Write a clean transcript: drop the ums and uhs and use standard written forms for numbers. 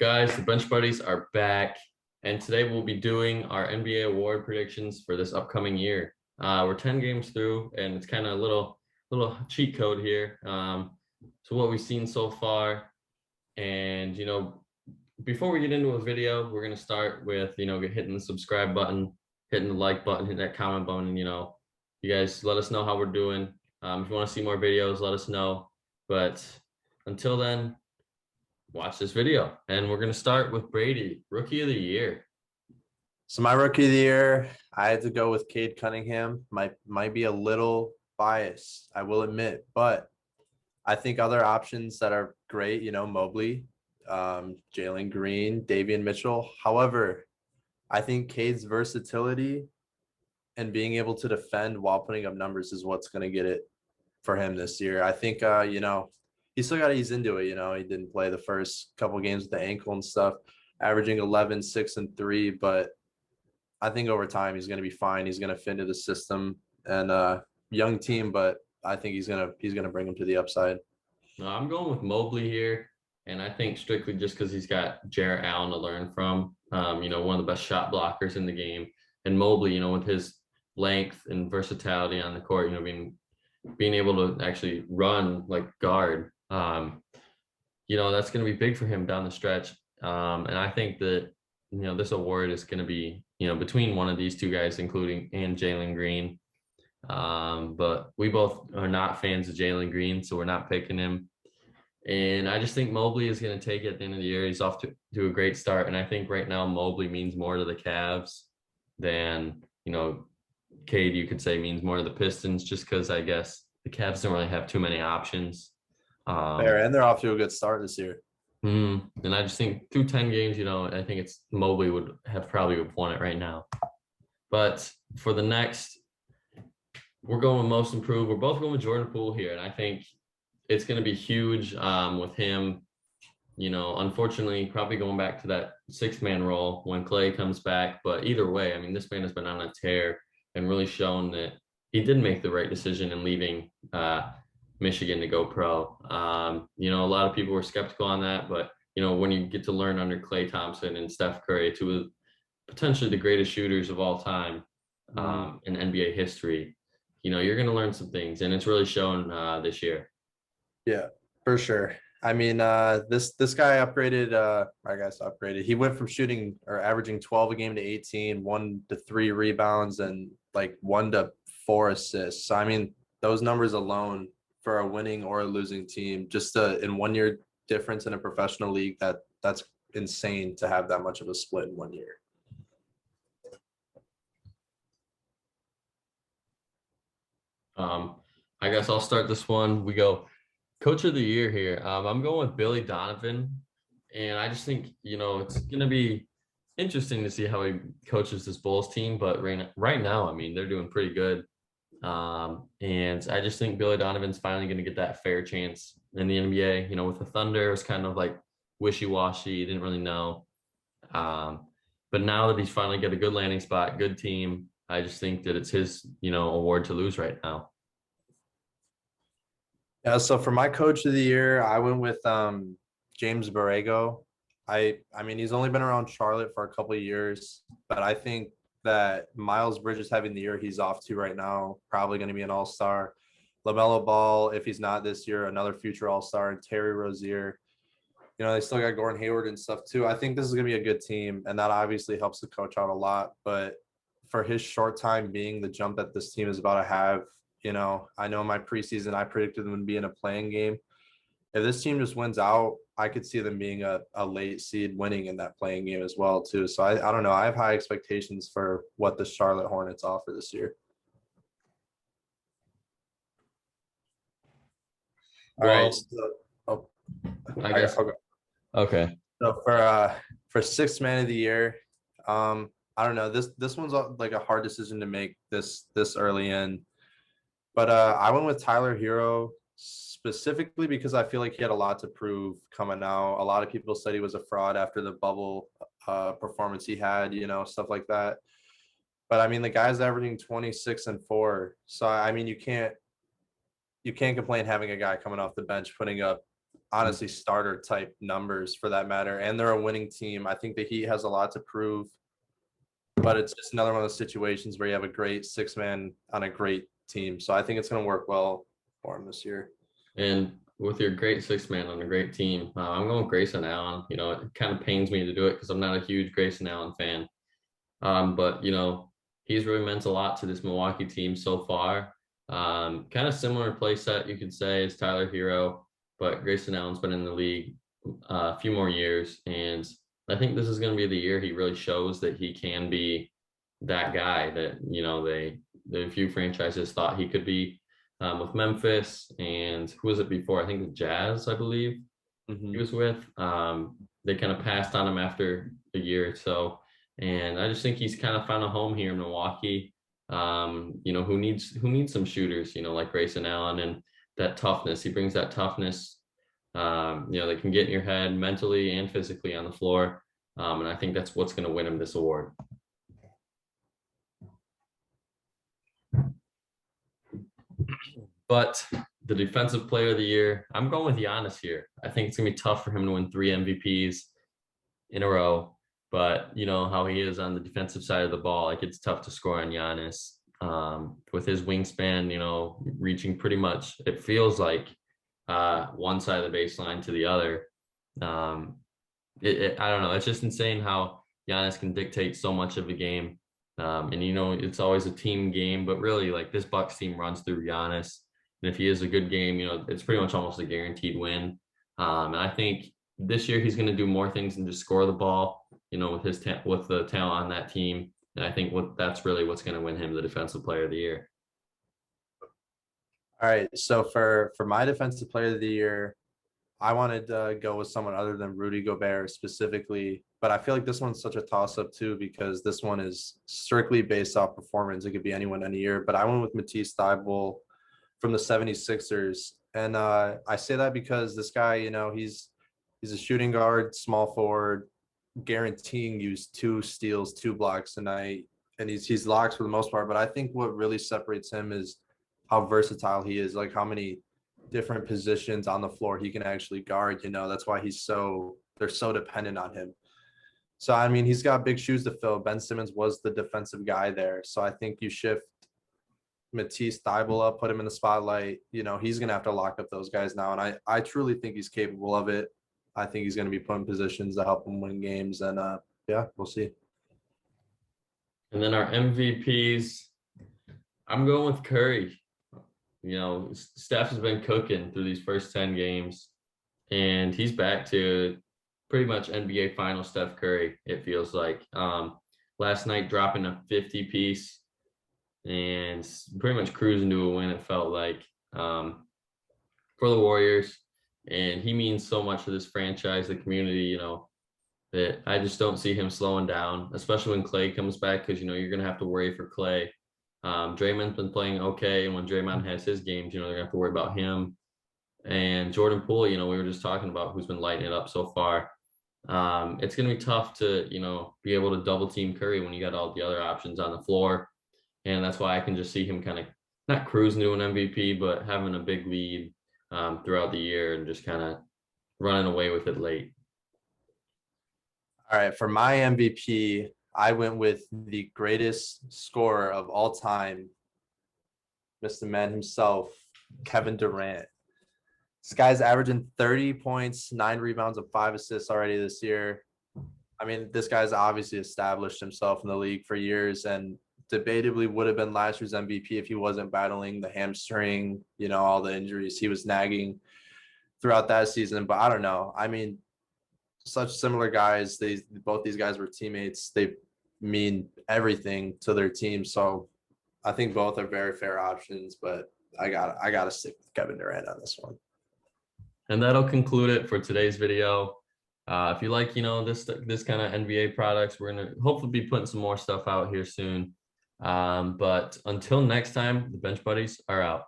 guys? The Bench Buddies are back, and today we'll be doing our NBA award predictions for this upcoming year. We're 10 games through, and it's kind of a little cheat code here. So what we've seen so far, and before we get into a video, we're gonna start with hitting the subscribe button, hitting the like button, hitting that comment button, and you guys let us know how we're doing. If you want to see more videos, let us know. But until then, watch this video, and we're going to start with Brady, rookie of the year. So my rookie of the year, I had to go with Cade Cunningham. Might be a little biased, I will admit, but I think other options that are great, Mobley, Jalen Green, Davion Mitchell. However, I think Cade's versatility and being able to defend while putting up numbers is what's going to get it for him this year. I think, he still got to ease into it. He didn't play the first couple games with the ankle and stuff, averaging 11, 6, and 3. But I think over time he's going to be fine. He's going to fit into the system, and young team, but I think he's going to bring him to the upside. No, I'm going with Mobley here, and I think strictly just because he's got Jarrett Allen to learn from. One of the best shot blockers in the game, and Mobley, with his length and versatility on the court, being able to actually run like guard. That's going to be big for him down the stretch. And I think that, this award is going to be, between one of these two guys, including and Jalen Green. But we both are not fans of Jalen Green, so we're not picking him. And I just think Mobley is going to take it at the end of the year. He's off to a great start. And I think right now Mobley means more to the Cavs than, Cade, you could say, means more to the Pistons, just because I guess the Cavs don't really have too many options. Fair, and they're off to a good start this year. And I just think through 10 games, I think it's Mobley would have probably won it right now. But for the next, we're going with most improved. We're both going with Jordan Poole here, and I think it's going to be huge with him. Unfortunately, probably going back to that six-man role when Clay comes back. But either way, this man has been on a tear and really shown that he did make the right decision in leaving Michigan to go pro. A lot of people were skeptical on that, but when you get to learn under Klay Thompson and Steph Curry, two of potentially the greatest shooters of all time in NBA history, you're going to learn some things, and it's really shown this year. Yeah, for sure. This guy upgraded. I guess upgraded. He went from shooting or averaging 12 a game to 18, 1 to 3 rebounds, and like 1 to 4 assists. So those numbers alone for a winning or a losing team, just in 1 year difference in a professional league, that's insane to have that much of a split in 1 year. I guess I'll start this one. We go Coach of the Year here. I'm going with Billy Donovan, and I just think it's going to be interesting to see how he coaches this Bulls team. But right now, they're doing pretty good. And I just think Billy Donovan's finally going to get that fair chance in the NBA. With the Thunder, it was kind of like wishy-washy, didn't really know. But now that he's finally got a good landing spot, good team, I just think that it's his, award to lose right now. Yeah, so for my Coach of the Year, I went with James Borrego. He's only been around Charlotte for a couple of years, but I think that Miles Bridges having the year he's off to right now, probably going to be an all-star. LaMelo Ball, if he's not this year, another future all-star, and Terry Rozier. They still got Gordon Hayward and stuff too. I think this is going to be a good team, and that obviously helps the coach out a lot. But for his short time being the jump that this team is about to have, I know in my preseason I predicted them to be in a playing game. If this team just wins out, I could see them being a late seed winning in that playing game as well too. So I don't know. I have high expectations for what the Charlotte Hornets offer this year. All right. So, I guess. Okay. So for sixth man of the year, I don't know. This one's like a hard decision to make this early in, but I went with Tyler Hero specifically because I feel like he had a lot to prove coming out. A lot of people said he was a fraud after the bubble performance he had, stuff like that. But the guy's averaging 26 and 4. So you can't complain having a guy coming off the bench putting up honestly starter type numbers for that matter. And they're a winning team. I think the Heat has a lot to prove, but it's just another one of those situations where you have a great six man on a great team. So I think it's going to work well for him this year. And with your great six man on a great team, I'm going with Grayson Allen. You know, it kind of pains me to do it because I'm not a huge Grayson Allen fan. But you know, he's really meant a lot to this Milwaukee team so far. Kind of similar play set, you could say, as Tyler Hero, but Grayson Allen's been in the league a few more years, and I think this is going to be the year he really shows that he can be that guy that you know the few franchises thought he could be with Memphis and who was it before? I think the Jazz, I believe he Mm-hmm. was with. They kind of passed on him after a year or so, and I just think he's kind of found a home here in Milwaukee. You know, who needs some shooters, you know, like Grayson Allen and that toughness. He brings that toughness. You know, that can get in your head mentally and physically on the floor. And I think that's what's going to win him this award. But the defensive player of the year, I'm going with Giannis here. I think it's gonna be tough for him to win 3 MVPs in a row. But you know how he is on the defensive side of the ball. Like it's tough to score on Giannis. With his wingspan, you know, reaching pretty much, it feels like one side of the baseline to the other. Um, I don't know. It's just insane how Giannis can dictate so much of the game. And you know, it's always a team game, but really, like this Bucks team runs through Giannis. And if he is a good game, you know, it's pretty much almost a guaranteed win. And I think this year he's going to do more things than just score the ball. You know, with with the talent on that team, and I think that's really what's going to win him the Defensive Player of the Year. All right. So for my defensive player of the year, I wanted to go with someone other than Rudy Gobert specifically, but I feel like this one's such a toss up too because this one is strictly based off performance. It could be anyone any year, but I went with Matisse Thybulle from the 76ers. And I say that because this guy, you know, he's a shooting guard, small forward, guaranteeing you 2 steals, 2 blocks a night, and he's locked for the most part. But I think what really separates him is how versatile he is, like how many different positions on the floor he can actually guard. You know, that's why they're so dependent on him. So I mean, he's got big shoes to fill. Ben Simmons was the defensive guy there, so I think you shift Matisse Thybulle up, put him in the spotlight. You know, he's gonna have to lock up those guys now, and I truly think he's capable of it. I think he's gonna be put in positions to help him win games, and yeah, we'll see. And then our MVPs, I'm going with Curry. You know, Steph has been cooking through these first 10 games, and he's back to pretty much NBA final Steph Curry, it feels like. Last night dropping a 50 piece and pretty much cruising to a win, it felt like, for the Warriors. And he means so much to this franchise, the community, you know, that I just don't see him slowing down, especially when Clay comes back, because, you know, you're going to have to worry for Clay. Draymond's been playing okay, and when Draymond has his games, you know, they're going to have to worry about him. And Jordan Poole, you know, we were just talking about who's been lighting it up so far. It's going to be tough to, you know, be able to double team Curry when you got all the other options on the floor. And that's why I can just see him kind of not cruising to an MVP, but having a big lead throughout the year and just kind of running away with it late. All right, for my MVP, I went with the greatest scorer of all time, Mr. Man himself, Kevin Durant. This guy's averaging 30 points, 9 rebounds, and 5 assists already this year. I mean, this guy's obviously established himself in the league for years and debatably would have been last year's MVP if he wasn't battling the hamstring, you know, all the injuries he was nagging throughout that season. But I don't know. I mean, such similar guys. Both these guys were teammates. They mean everything to their team. So I think both are very fair options, but I gotta stick with Kevin Durant on this one. And that'll conclude it for today's video. If you like, you know, this kind of NBA products, we're gonna hopefully be putting some more stuff out here soon. But until next time, the Bench Buddies are out.